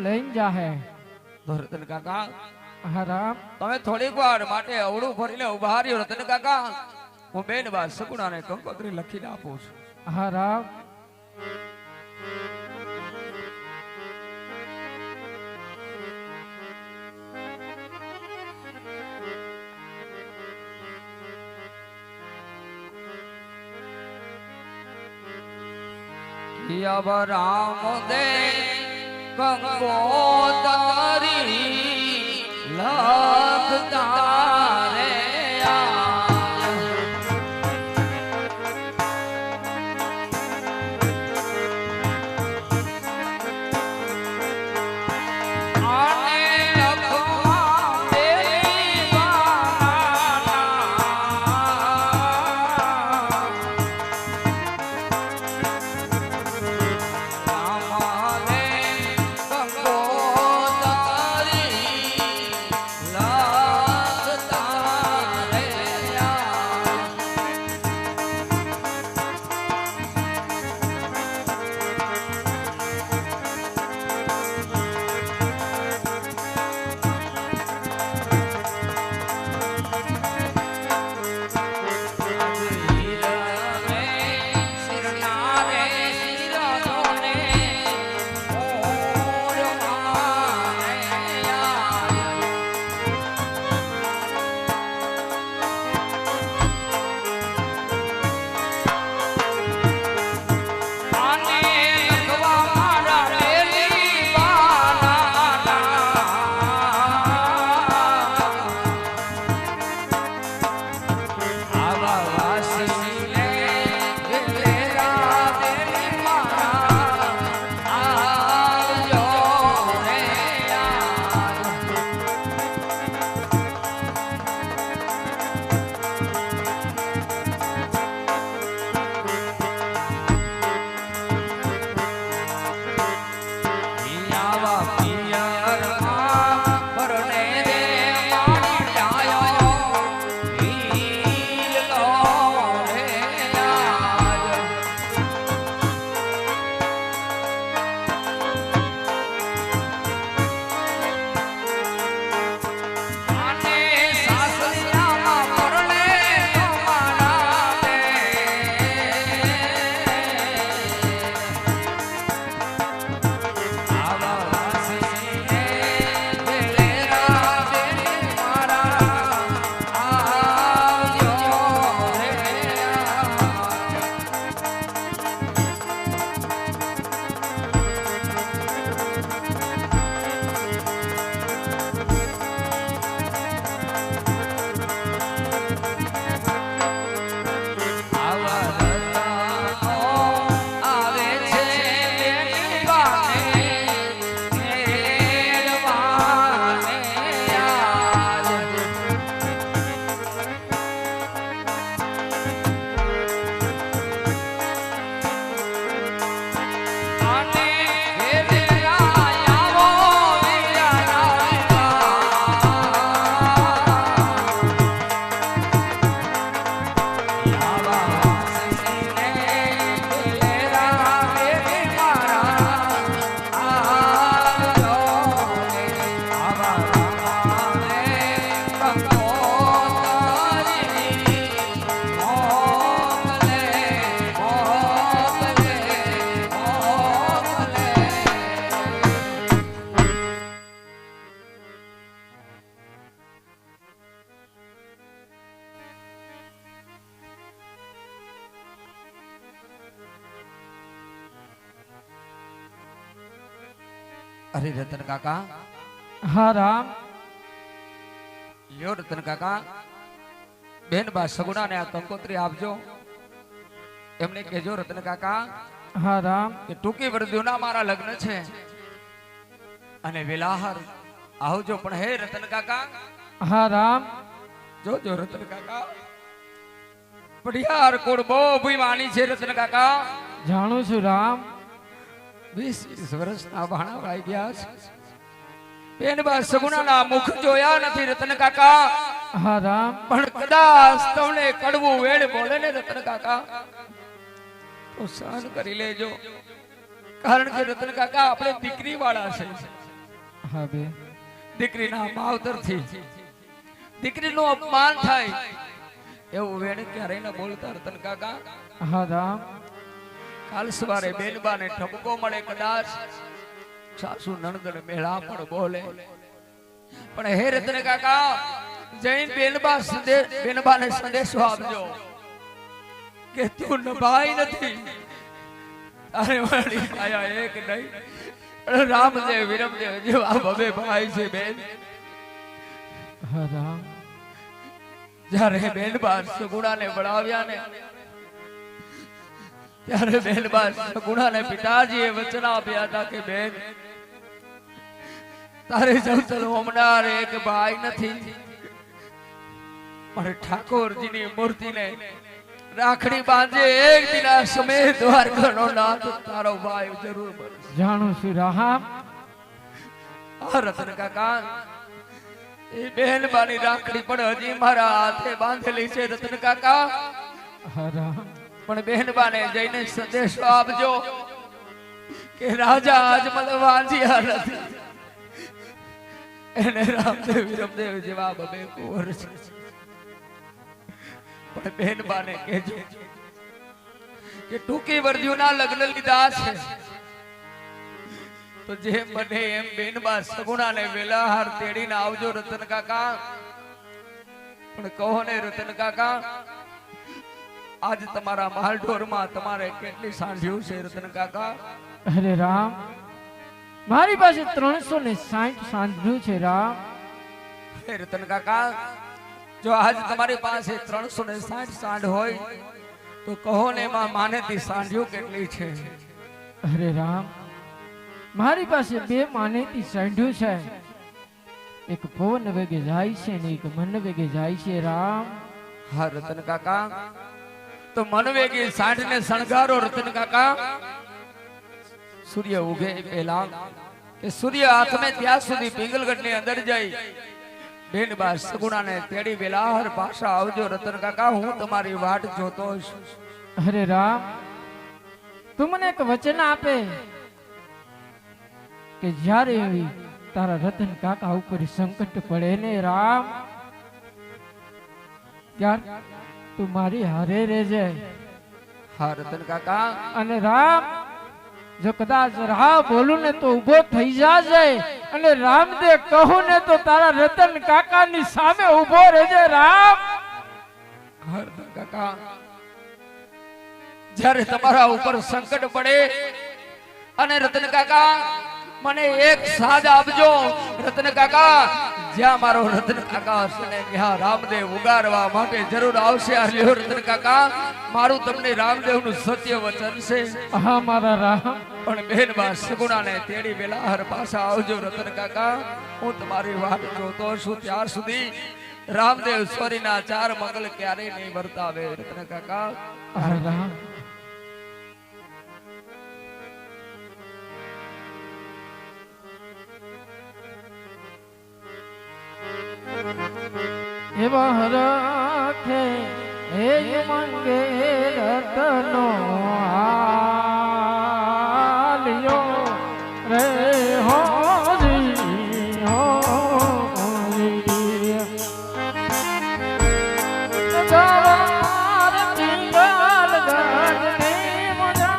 લઈને જાહે. તો રતન કાકા હા રામ. તમે થોડીક વાર માટે અવળું ભરીને ઉભા રહ્યો રતન કાકા. હું બેન બા સગુણાને કંકોત્રી લખીને આપું છું. હા રામ. अब राम दे कंकोतरी लगता रे अरे रतन काका હા રામ. લ્યો રતન કાકા બેન બા સગુણા ને આ કંકોત્રી આપજો. એમને કહેજો રતન કાકા હા રામ. કે ટૂંકી વર્દીઓના મારા લગ્ન છે અને વેલાહર આવજો. પણ હે રતન કાકા હા રામ. જોજો રતન કાકા પડિયાર કોડ બહુ ભૂમાની છે રતન કાકા. જાણું છું રામ. 20 વર્ષના ભાણા વાઈ ગયા છે. બેન બા સગુણાના મુખ જોયા નથી રતન કાકા. હા રામ. પણ કદાચ તમને કડવું વેડ બોલે ને રતન કાકા તો સહન કરી લેજો. કારણ કે રતન કાકા આપણે દીકરી વાળા છે. હા બે દીકરીના માવતરથી દીકરીનું અપમાન થાય એવું વેણ ક્યારેય ન બોલતા રતન કાકા. હા રામ કાલ સવારે બેનબાને ઠપકો મળે કદાચ સાસુ નણંદને મેળા પણ બોલે, પણ હે રતન કાકા જૈન બેનબાને સંદેશો આપજો કે તું નભાઈ નથી, તારે મારી કાયા એક નહીં, રામદેવ વિરમદેવ જેવા બબે ભાઈ છે બેન. હા રામ જ્યારે બેનબા સગુણાને વળાવ્યા ને ત્યારે બેનબા સગુણાને પિતાજીએ વચન આપ્યા હતા કે બેન તારે જવતલ હોમનાર એક ભાઈ નથી, પણ ઠાકોરજીની મૂર્તિને રાખડી બાંધે એક દિના સમય દ્વારકાનો નાથ તારો ભાઈ જરૂર બનશે. જાણું છું રામ. આ રતન કાકા એ બેનબાની રાખડી પણ હજી મારા હાથે બાંધેલી છે રતન કાકા. હા રામ પણ બેનબાને જઈને સંદેશો આપજો કે રાજા અજમલ વાંજિયા નથી, એને રામદેવ વિરમદેવ જેવા બબે કુંવર છે. પણ બેનબાને કહેજો કે ટૂંકી વર્ધ્યુના લગ્ન લીધા છે તો જેમ બને એમ બેનબા સગુણાને વેલાહાર તેડીને આવજો રતન કાકા. પણ કહો ને રતન કાકા આજ તમારા માલઢોરમાં તમારે કેટલી સાંઢ્યું છે રતન કાકા? અરે રામ મારી પાસે 360 સાંધ્યું છે રામ. હે રતન કાકા જો આજ તમારી પાસે 360 સાંઢ હોય તો કહો ને એમાં માનેતી સાંઢ્યું કેટલી છે? અરે રામ મારી પાસે 2 માનેતી સાંઢ્યું છે, એક પવન વેગે જાય છે ને એક મન વેગે જાય છે રામ. હા રતન કાકા તો મન વેગી સાંઢને શણગારો રતન કાકા. સૂર્ય ઉગે પહેલા કે સૂર્ય હાથમે ત્યાં સુધી પિંગલગઢની અંદર જઈ બેનબા સગુણાને તેડી વેલાહાર પાછા આવજો રતન કાકા, હું તમારી વાટ જોતો છું. અરે રામ તું મને એક વચન આપે કે જ્યારે એવી તારા રતન કાકા ઉપર સંકટ પડે ને રામ ત્યાર તું મારી હારે રહેજે. હા રતન કાકા અને રામ જો કદાચ રાહ બોલું ને તો ઉભો થઈ જાજે, અને રામદેવ કહું ને તો તારા રતન કાકાની સામે ઉભો રહેજે રામ. હા રતન કાકા જ્યારે તમારા ઉપર સંકટ પડે અને રતન કાકા મને એક સાજ આપજો રતન કાકા, જ્યાં મારો રતન કાકા હશે ને ત્યાં રામદેવ ઉગારવા માટે જરૂર આવશે. આ લ્યો રતન કાકા મારું તમને રામદેવનું સત્ય વચન છે. હા મારા રામ. પણ બેનબા સગુણાને તેડી વેલાહાર પાછા આવજો રતન કાકા, હું તમારી વાટ જોતો છું. ત્યાર સુધી રામદેવ સ્વરીના 4 મંગલ ક્યારેય નહીં વર્તાવે રતન કાકા. હા રામ એવા હરખે હે મંગે રતનો આલ્યો રે હોરી હોરી જવાર પિંગલ ગઢની મજા.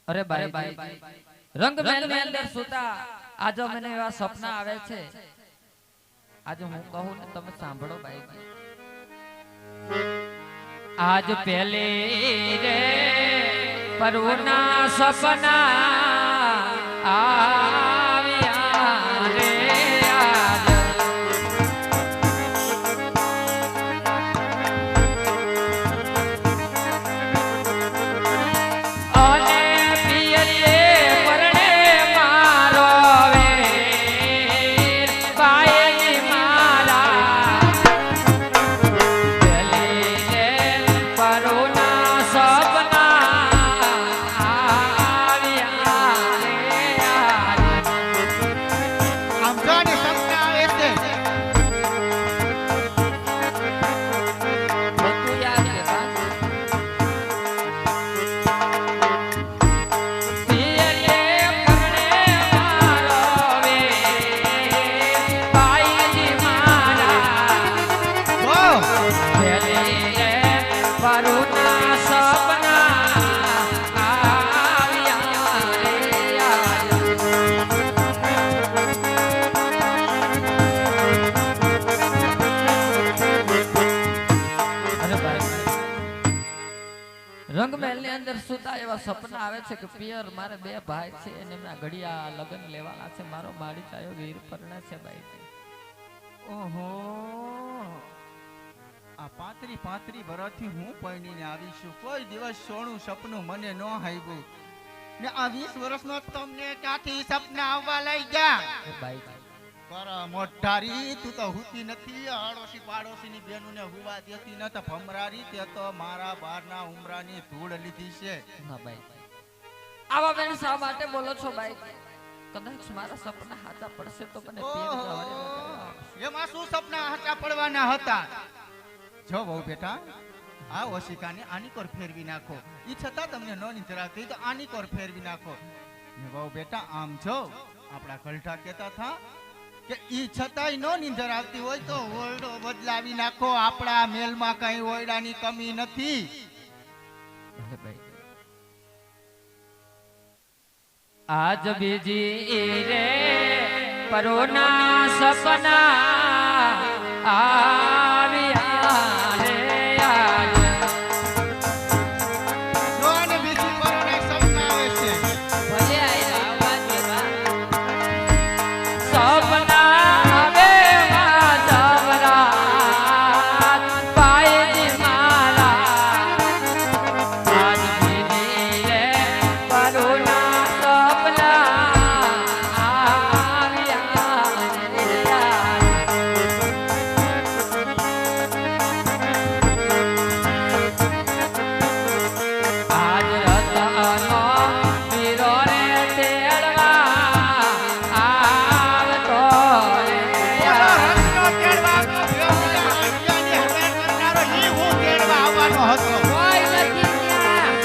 અરે ભાઈ રંગમહેલ ની અંદર સુતા આજે મને એવા સપના આવે છે, આજે હું કહું ને તમે સાંભળો ભાઈ. આજ પહેલે રે પરુના સપના આવ્યા રે આજ અને પિયરે પરણે મારો વેર પાયે મારા પહેલે રે પરુના સપના આવ્યા રે આજ આમ જો ને સપના આવે છે બધું યાદ છે બા. પિયરે પરણે મારો વેર પાયે મારા જો પહેલે રે પરુના સપના આવ્યા રે આજ અરે ભાઈ રંગમહેલ ની અંદર સુતા એવા સપના આવે છે કે પિયર મારે બે ભાઈ છે અને એમના ઘડિયા લગ્ન લેવાના છે મારો માડી ચાયો વીર પરણે છે ભાઈ ઓહો આ 35 વર્ષથી હું પરણીને આવી છું કોઈ દિવસ સોનું સપનું મને ન આવ્યું ને આ 20 વર્ષનો તમને ક્યાંથી સપના આવવા લઈ ગયા એ ભાઈ પર મોઢારી તું તો હુતી નથી આડોશી પાડોશીની બેનુને હુવા દેતી ન તો ભમરારી તે તો મારા બારના ઉમરાની ધૂળ લીધી છે ના ભાઈ આવા બેન શા માટે બોલો છો ભાઈ કદાચ મારા સપના સાચા પડશે તો મને પિયર જવાડે વગર એમાં શું સપના હાચા પડવાના હતા જો બહુ બેટા આ ઓશિકાને આની કોર ફેરવી નાખો ઈ છતાં તમને ન નિંદ્રાતી તો આની કોર ફેરવી નાખો ને બહુ બેટા આમ જો આપણા કલઠા કહેતા હતા કે ઈ છતાંય નો નિંદર આવતી હોય તો ઓરડો બદલાવી નાખો આપણા મેલમાં કઈ ઓરડાની કમી નથી ભલે ભાઈ આજ બીજી રે પરોના સપના આવ્યા રે આજ જો ને બીજી પરોને સપના આવે છે ભલે આવા દેવા સપના આવે માં જવરાત પાયે મારા આજ બીજી રે પરોના સપના આવ્યા રે આજ આજ રતનો વીરો રે તેડવા આવતો રે ઓલો રત્નો તેડવા આવ્યો, પેલા હરિયાની હરણ કરનારો ઈ હું તેડવા આવવાનો હતો કોઈ નથી ત્યાં.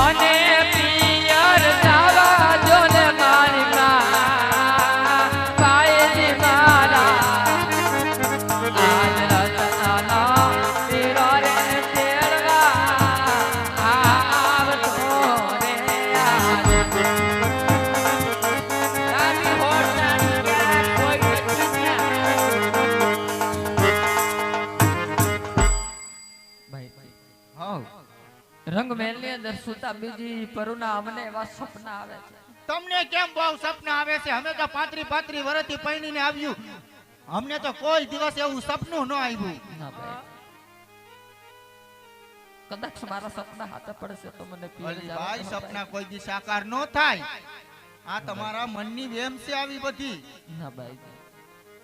અને પિયર જાવા જો ને મારી માં પાયે મારા આજ રતનો વીરો રે તેડવા આવતો રે આજ રામી હોટલ ત્યાં કોઈ નથી ત્યાં. ભાઈ હા રંગમહેલ ની અંદર સુતા બીજી પરુના અમને એવા સપના આવે છે તમને કેમ બહુ સપના આવે છે અમે તો 35 વર્ષથી પરણીને આવ્યું અમને તો કોઈ દિવસ એવું સપનું ન આવ્યું ના ભાઈ કદાચ મારા સપના હાથે પડશે તો મને પિયર અલી જવા ભાઈ દો સપના ભાઈ. કોઈ દી સાકાર ન થાય આ તમારા મનની વેમ છે આવી બધી ના ભાઈ